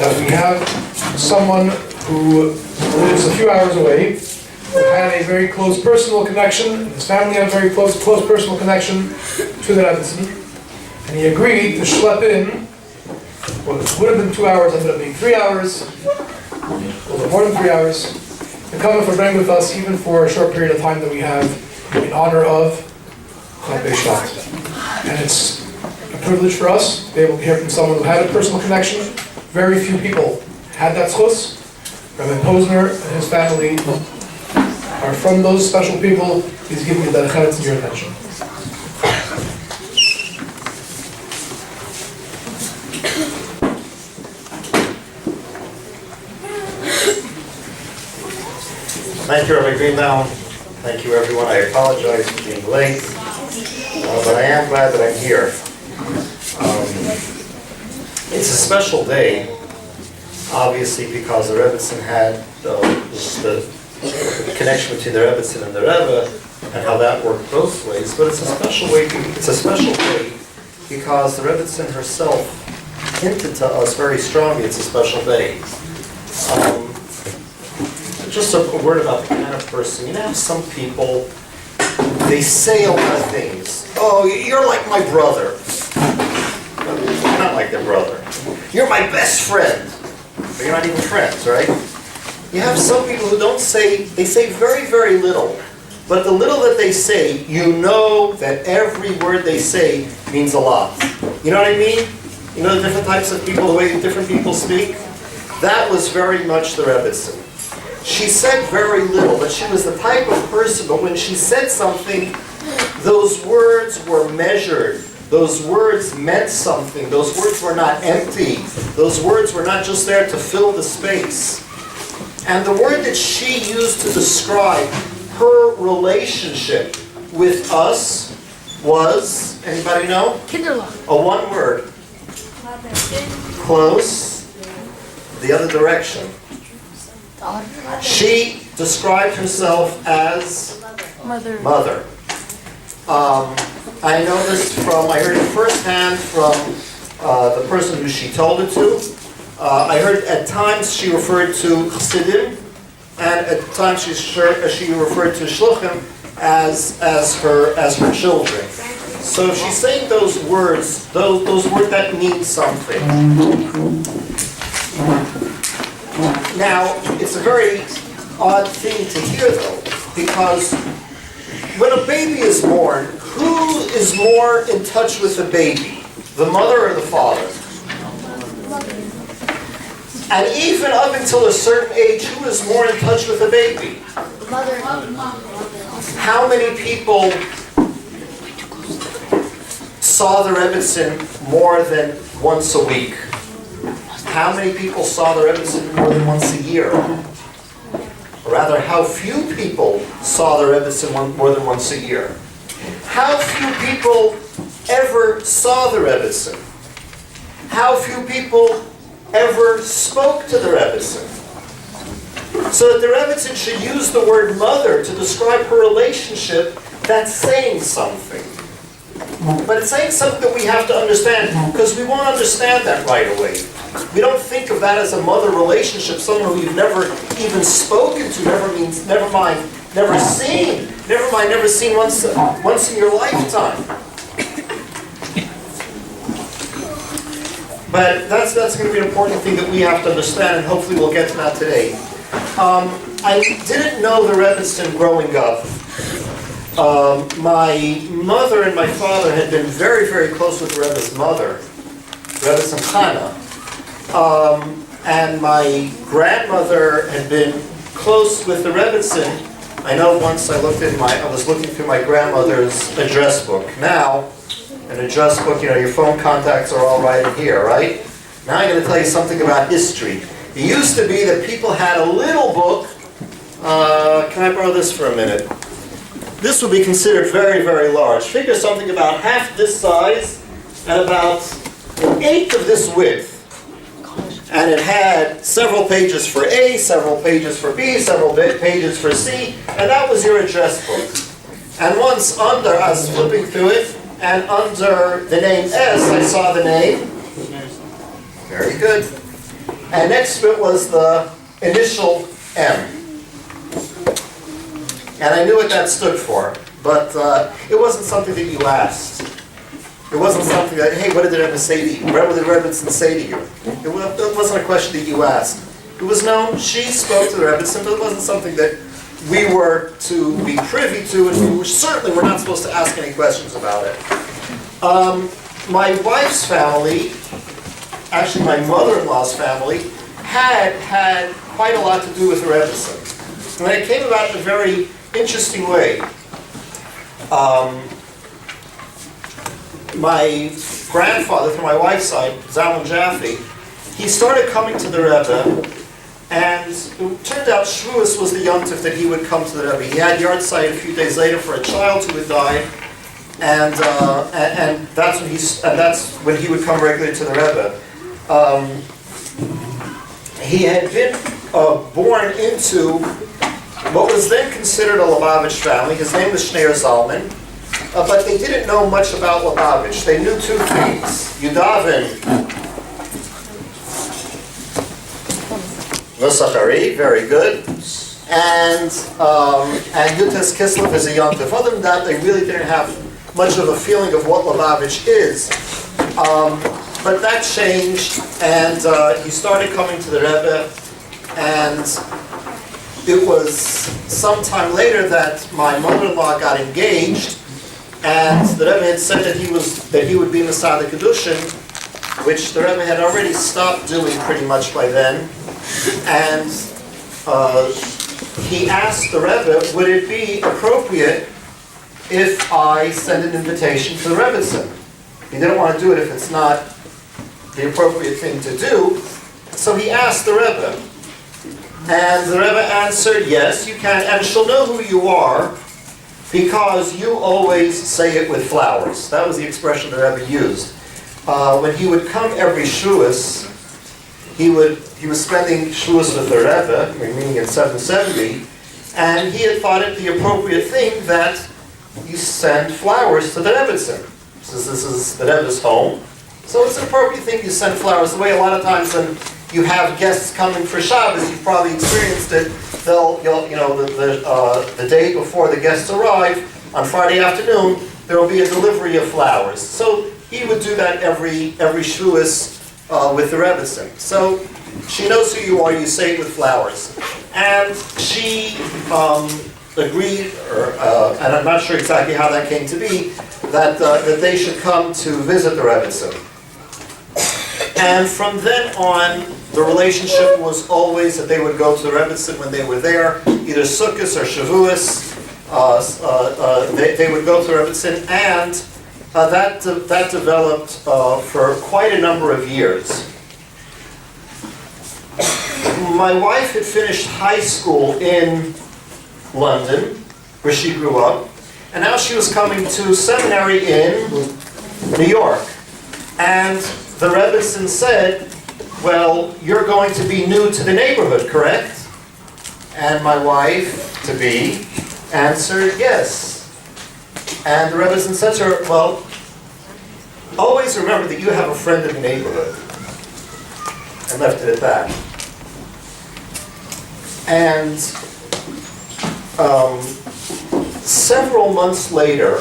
that we have someone who lives a few hours away, who had a very close personal connection, and his family had a very close personal connection to the Rebbetzin, and he agreed to schlep in what would have been 2 hours, ended up being 3 hours, a little more than 3 hours, and come and bring with us even for a short period of time that we have in honor of Chof Beis Shevat. And it's a privilege for us to be able to hear from someone who had a personal connection. Very few people had that zchus. Rabbi Posner and his family are from those special people. He's giving you that Rebbetzin to your attention. Thank you, Rabbi Greenbaum. Thank you, everyone. I apologize for being late, but I am glad that I'm here. It's a special day, obviously, because the Rebbetzin had the connection between the Rebbetzin and the Rebbe, and how that worked both ways. But it's a special way. It's a special day because the Rebbetzin herself hinted to us very strongly it's a special day. Just a word about the kind of person. You know, some people, they say a lot of things. Oh, you're like my brother. You're not like their brother. You're my best friend. But you're not even friends, right? You have some people who don't say, they say very, very little. But the little that they say, you know that every word they say means a lot. You know what I mean? You know the different types of people, the way different people speak? That was very much the Rebbetzin. She said very little, but she was the type of person, but when she said something, those words were measured. Those words meant something. Those words were not empty. Those words were not just there to fill the space. And the word that she used to describe her relationship with us was, anybody know? Kindergarten. A one word. Close. The other direction. She described herself as mother. I know this I heard it firsthand from the person who she told it to. I heard at times she referred to Chassidim, and at times she referred to Shliachim as her children. So if she's saying those words that mean something. Now, it's a very odd thing to hear, though, because when a baby is born, who is more in touch with the baby, the mother or the father? And even up until a certain age, who is more in touch with the baby? Mother. How many people saw the Rebbetzin more than once a week? How many people saw the Rebbetzin more than once a year? Or rather, how few people saw the Rebbetzin more than once a year? How few people ever saw the Rebbetzin? How few people ever spoke to the Rebbetzin? So that the Rebbetzin should use the word mother to describe her relationship, that's saying something. But it's saying something that we have to understand, because we won't understand that right away. We don't think of that as a mother relationship, someone who you've never even spoken to, never seen once in your lifetime. But that's going to be an important thing that we have to understand, and hopefully we'll get to that today. I didn't know the Rebbetzin growing up. My mother and my father had been very, very close with the Rebbe's mother, Rebbetzin Chaya. And my grandmother had been close with the Rebbetzin. I know once I was looking through my grandmother's address book. Now, an address book, your phone contacts are all right in here, right? Now I'm going to tell you something about history. It used to be that people had a little book. Can I borrow this for a minute? This would be considered very, very large. Figure something about half this size and about an eighth of this width. And it had several pages for A, several pages for B, several pages for C, and that was your address book. And once I was flipping through it, and under the name S, I saw the name. Very good. And next to it was the initial M. And I knew what that stood for, but it wasn't something that you asked. It wasn't something that, hey, what did the Rebbe say to you? What did the Rebbetzin say to you? It wasn't a question that you asked. It was known, she spoke to the Rebbetzin, but it wasn't something that we were to be privy to, and we certainly were not supposed to ask any questions about it. My wife's family, actually my mother-in-law's family, had quite a lot to do with the Rebbetzin. And it came about in a very interesting way. My grandfather, from my wife's side, Zalman Jaffe, he started coming to the Rebbe, and it turned out Shavuos was the Yom Tov that he would come to the Rebbe. He had Yartzeit a few days later for a child who had died, and that's when he would come regularly to the Rebbe. He had been born into what was then considered a Lubavitch family. His name was Shneir Zalman, but they didn't know much about Lubavitch. They knew two things: Yudavin V'Sachari, very good, and Yutes Kislev is a Yom Tov. Other than that, they really didn't have much of a feeling of what Lubavitch is. But that changed, and he started coming to the Rebbe, and it was sometime later that my mother-in-law got engaged, and the Rebbe had said that he would be Masada Kedushin, which the Rebbe had already stopped doing pretty much by then, and he asked the Rebbe, would it be appropriate if I send an invitation to the Rebbetzin? He didn't want to do it if it's not the appropriate thing to do, so he asked the Rebbe. And the Rebbe answered, yes, you can, and she'll know who you are because you always say it with flowers. That was the expression the Rebbe used. When he would come every Shavuos, he was spending Shavuos with the Rebbe, meaning in 770, and he had thought it the appropriate thing that you send flowers to the Rebbetzin. Since this is the Rebbe's home, so it's an appropriate thing you send flowers. The way a lot of times when you have guests coming for Shabbos, you've probably experienced it. The day before the guests arrive, on Friday afternoon, there will be a delivery of flowers. So he would do that every Shavuos with the Rebbetzin. So she knows who you are. You say it with flowers, and she agreed, and I'm not sure exactly how that came to be, that they should come to visit the Rebbetzin. And from then on, the relationship was always that they would go to the Rebbetzin when they were there, either Sukkot or Shavuos. They would go to the Rebbetzin, and that developed for quite a number of years. My wife had finished high school in London, where she grew up, and now she was coming to seminary in New York. And the Rebbetzin said, well, you're going to be new to the neighborhood, correct? And my wife, to be, answered yes. And the Rebbetzin said to her, well, always remember that you have a friend in the neighborhood. And left it at that. And several months later,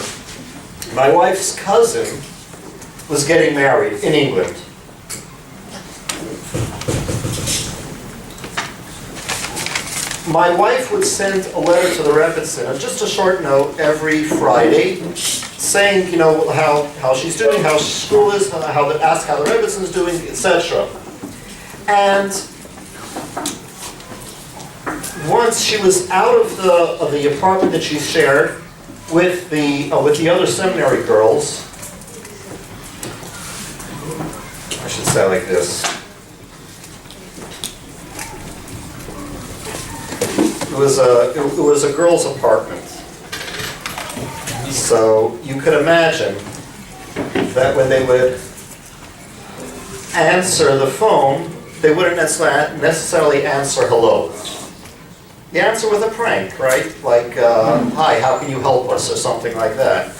my wife's cousin was getting married in England. My wife would send a letter to the Rebbetzin, just a short note every Friday, saying, how she's doing, how school is, ask how the Rebbetzin is doing, etc. And once she was out of the apartment that she shared with the other seminary girls, I should say like this. It was a girl's apartment. So you could imagine that when they would answer the phone, they wouldn't necessarily answer hello. The answer was a prank, right? Like, hi, how can you help us, or something like that.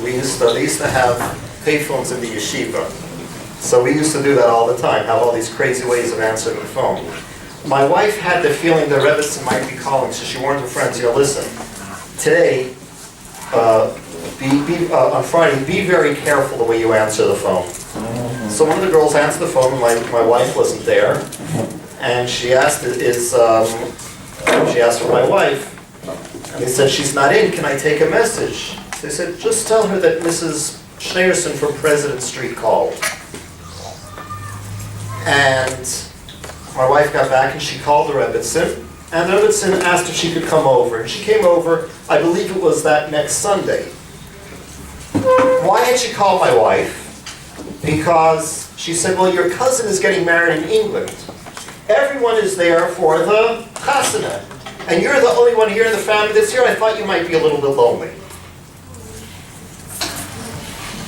They used to have payphones in the yeshiva. So we used to do that all the time, have all these crazy ways of answering the phone. My wife had the feeling that Rebbetzin might be calling, so she warned her friends, listen, today, on Friday, be very careful the way you answer the phone. So one of the girls answered the phone, my wife wasn't there, and she asked for my wife, and they said, she's not in, can I take a message? They said, just tell her that Mrs. Schneerson from President Street called. And my wife got back and she called the Rebbetzin, and the Rebbetzin asked if she could come over. And she came over, I believe it was that next Sunday. Why had she called my wife? Because she said, well, your cousin is getting married in England. Everyone is there for the chasana, and you're the only one here in the family that's here. I thought you might be a little bit lonely.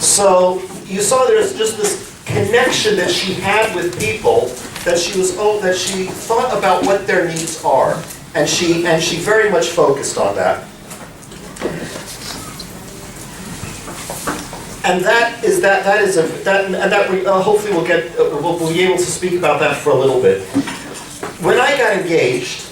So you saw there's just this connection that she had with people, that she thought about what their needs are, and she very much focused on that. And hopefully we'll be able to speak about that for a little bit. When I got engaged,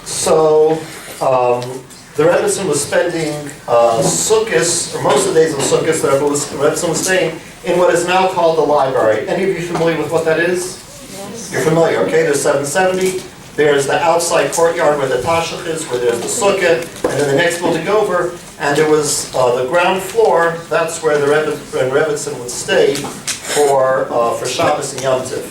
so the Rebbetzin was spending Sukkot, or most of the days of Sukkot, the Rebbetzin was staying in what is now called the library. Any of you familiar with what that is? Yes. You're familiar, okay? There's 770. There's the outside courtyard where the Tashlich is, where there's the Sukkah, and then the next building over, and there was the ground floor. That's where the Rebbetzin would stay for Shabbos and Yom Tov.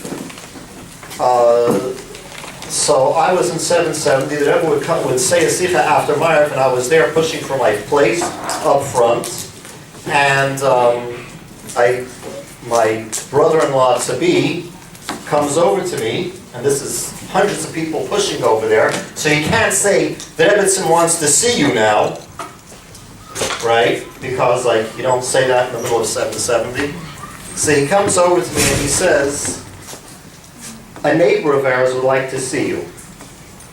So I was in 770. The Rebbe would say a Sikha after Ma'ariv, and I was there pushing for my place up front. And my brother-in-law Tzabi comes over to me, and this is hundreds of people pushing over there. So you can't say the Rebbetzin wants to see you now, right? Because you don't say that in the middle of 770. So he comes over to me and he says, a neighbor of ours would like to see you.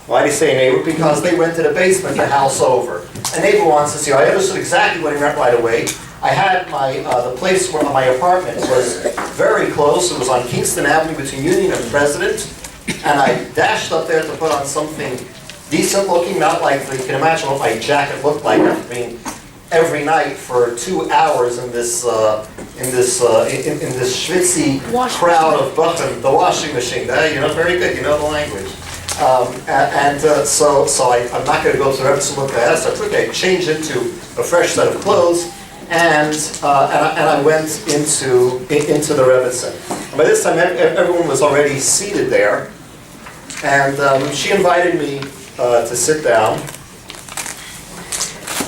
Why do you say neighbor? Because they rented a basement the house over. A neighbor wants to see you. I understood exactly what he meant right away. I had the place where my apartment was very close. It was on Kingston Avenue between Union and President. And I dashed up there to put on something decent looking, not like you can imagine what my jacket looked like. I mean, every night for 2 hours in this schwitzy crowd of Buchan, the washing machine. Very good. You know the language. So I'm not going to go to the Rebbetzin look at that. So I changed into a fresh set of clothes, and I went into the Rebbetzin. And by this time, everyone was already seated there, and she invited me to sit down.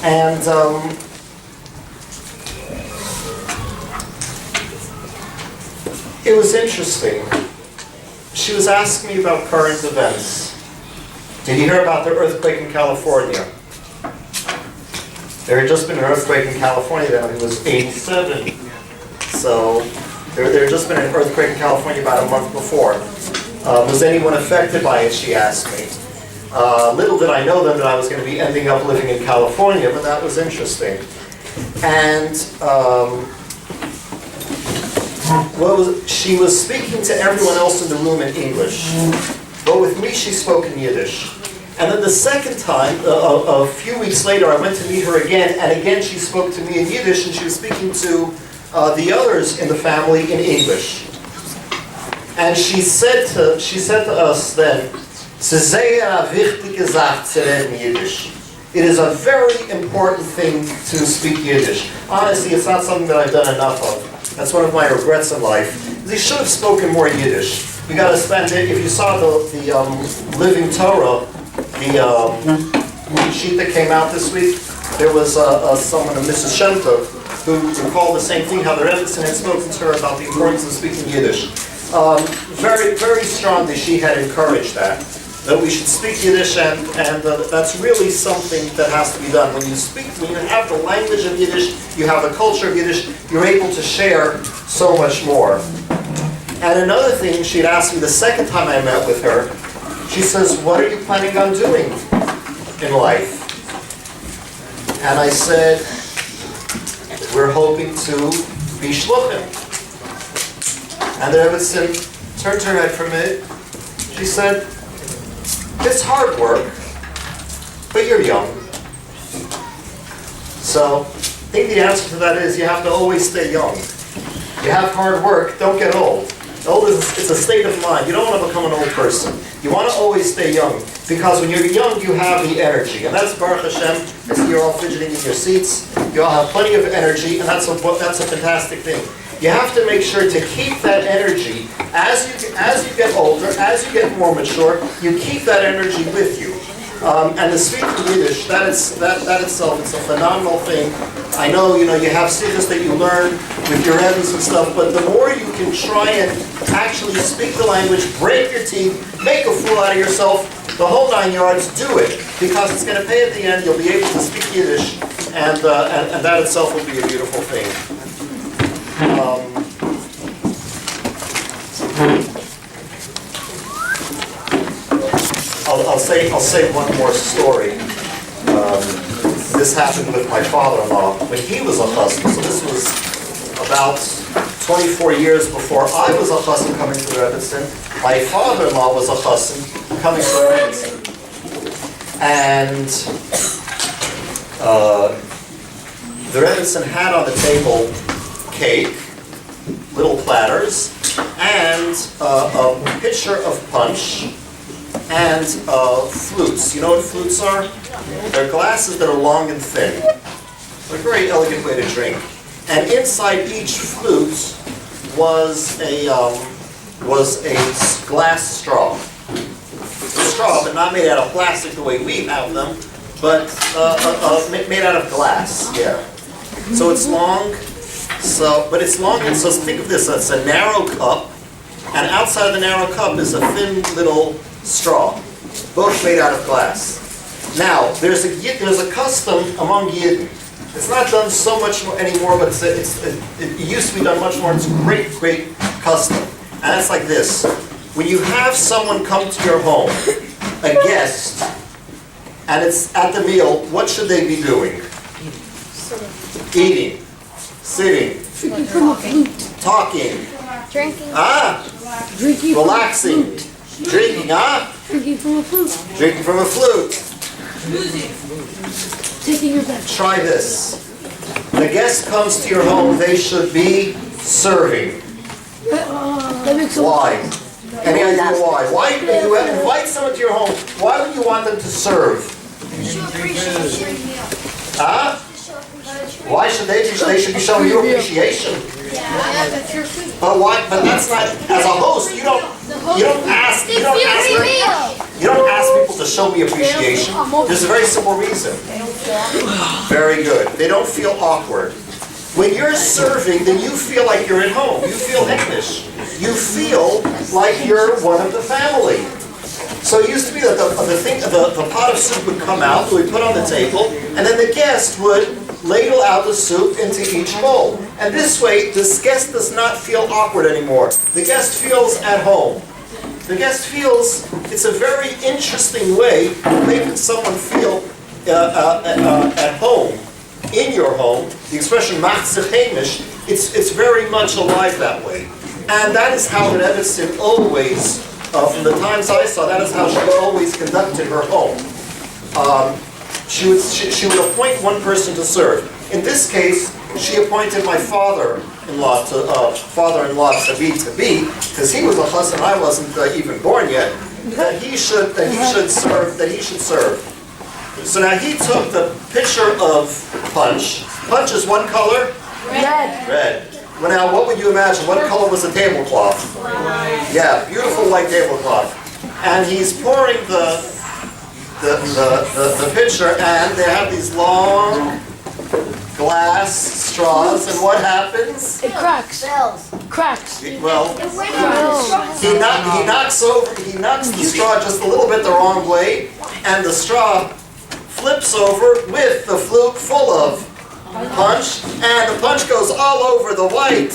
And it was interesting. She was asking me about current events. Did you hear about the earthquake in California? There had just been an earthquake in California then. It was 87. So there had just been an earthquake in California about a month before. Was anyone affected by it, she asked me. Little did I know then that I was going to be ending up living in California, but that was interesting. And she was speaking to everyone else in the room in English, but with me she spoke in Yiddish. And then the second time, a few weeks later, I went to meet her again, and again she spoke to me in Yiddish, and she was speaking to the others in the family in English. And she said to us then, it is a very important thing to speak Yiddish. Honestly, it's not something that I've done enough of. That's one of my regrets in life. They should have spoken more Yiddish. You got to spend it. If you saw the Living Torah, the sheet that came out this week, there was someone, Mrs. Shemtov, who recalled the same thing, how the Rebbetzin had spoken to her about the importance of speaking Yiddish. Very, very strongly she had encouraged that we should speak Yiddish, and that's really something that has to be done. When you have the language of Yiddish, you have the culture of Yiddish, you're able to share so much more. And another thing she'd asked me the second time I met with her, she says, what are you planning on doing in life? And I said, we're hoping to be shluchim. And the Rebbetzin turned her head from it. She said, it's hard work, but you're young. So, I think the answer to that is you have to always stay young. You have hard work, don't get old. Old it's a state of mind. You don't want to become an old person. You want to always stay young. Because when you're young, you have the energy. And that's Baruch Hashem. I see you're all fidgeting in your seats. You all have plenty of energy, and that's a fantastic thing. You have to make sure to keep that energy as you get older, as you get more mature. You keep that energy with you. And the speaking Yiddish, that itself, it's a phenomenal thing. I know, you have sikhs that you learn with your Rebbe's and stuff, but the more you can try and actually speak the language, break your teeth, make a fool out of yourself, the whole 9 yards, do it. Because it's going to pay at the end, you'll be able to speak Yiddish, and that itself will be a beautiful thing. I'll say one more story. This happened with my father-in-law when he was a chassan. So this was about 24 years before I was a chassan coming to the Rebbetzin. My father-in-law was a chassan coming to the Rebbetzin. And the Rebbetzin had on the table cake, little platters, and a pitcher of punch, and flutes. You know what flutes are? They're glasses that are long and thin. They're a very elegant way to drink. And inside each flute was a glass straw. Straw, but not made out of plastic the way we have them, but made out of glass. Yeah. So it's long. But it's long, and so think of this: it's a narrow cup, and outside of the narrow cup is a thin little straw, both made out of glass. Now, there's a custom among Yidden. It's not done so much anymore, but it used to be done much more. It's a great, great custom. And it's like this. When you have someone come to your home, a guest, and it's at the meal, what should they be doing? Eating, sitting, talking, Drinking. Drinking. Relaxing. Drinking, Drinking from a flute. Drinking from a flute. Taking your bed. Try this. The guest comes to your home, they should be serving. That makes a Why? Any idea why? Why do you invite someone to your home? Why would you want them to serve? Why should they be? They should be showing you appreciation. But why? But that's not. As a host, you don't ask people to show me appreciation. There's a very simple reason. Very good. They don't feel awkward. When you're serving, then you feel like you're at home. You feel English. You feel like you're one of the family. So it used to be that the pot of soup would come out, we put on the table, and then the guest would ladle out the soup into each bowl. And this way, this guest does not feel awkward anymore. The guest feels at home. The guest feels, it's a very interesting way of making someone feel at home, in your home. The expression machzeh heimish, it's very much alive that way. And that is how the Rebbetzin always, from the times I saw, that is how she always conducted her home. She would appoint one person to serve. In this case, she appointed my father-in-law to be, because he was a chassan, I wasn't even born yet. That he should serve. So now he took the pitcher of punch. Punch is one color? Red. Well, now, what would you imagine? What color was the tablecloth? Yeah, beautiful white tablecloth. And he's pouring the pitcher, and they have these long glass straws, and what happens? It cracks. Cracks. Well, he knocks the straw just a little bit the wrong way, and the straw flips over with the flute full of punch, and the punch goes all over the white.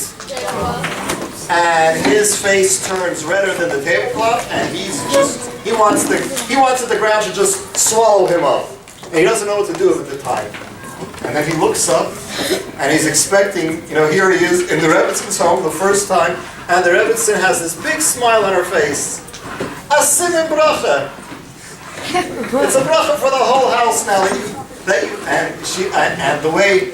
And his face turns redder than the tablecloth, and he wants the ground to just swallow him up. And he doesn't know what to do with it at the time. And then he looks up, And he's expecting, here he is in the Rebbetzin's home the first time, and the Rebbetzin has this big smile on her face. A simon bracha. It's a bracha for the whole house now. And the way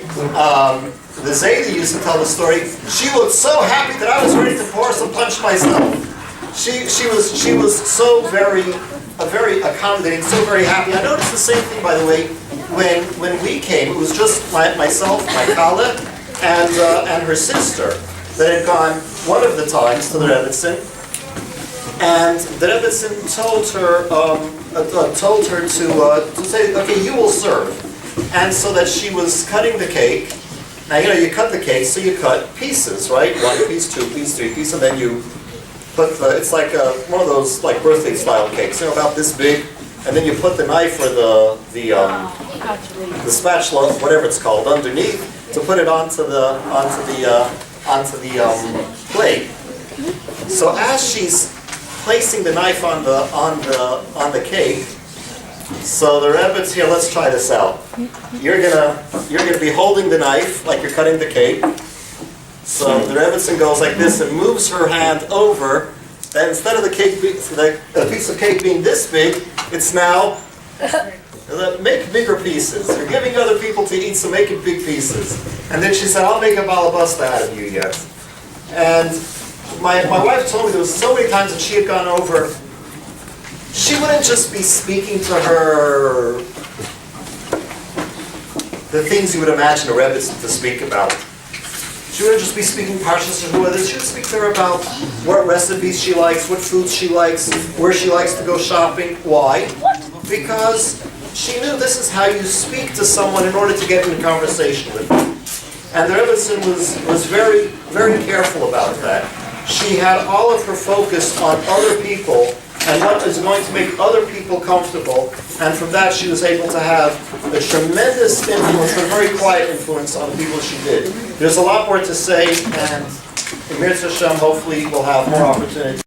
the Zaydi used to tell the story, she looked so happy that I was ready to pour some punch myself. She was so very accommodating, so very happy. I noticed the same thing, by the way, when we came. It was just myself, my Kala, and her sister that had gone one of the times to the Rebbetzin, and the Rebbetzin told her to say, okay, you will serve, and so that she was cutting the cake. Now you cut the cake, so you cut pieces, right? 1 piece, 2 piece, 3 piece, and then you put it's like one of those like birthday style cakes, about this big, and then you put the knife or the spatula, whatever it's called, underneath to put it onto the plate. So as she's placing the knife on the cake, so the Rebbe's here. Let's try this out. You're gonna be holding the knife like you're cutting the cake. So the Rebbetzin goes like this and moves her hand over. And instead of a piece of cake being this big, it's now make bigger pieces. You're giving other people to eat, so make it big pieces. And then she said, I'll make a balabasta out of you yet. And my wife told me there was so many times that she had gone over, she wouldn't just be speaking to her the things you would imagine a Rebbe to speak about. She wouldn't just be speaking Parshas Shavuot. She would speak to her about what recipes she likes, what foods she likes, where she likes to go shopping. Why? Because she knew this is how you speak to someone in order to get in a conversation with them. And the Rebbetzin was very, very careful about that. She had all of her focus on other people and what is going to make other people comfortable. And from that, she was able to have a tremendous influence, a very quiet influence on the people she did. There's a lot more to say, and in Mirz Hashem, hopefully we'll have more opportunities.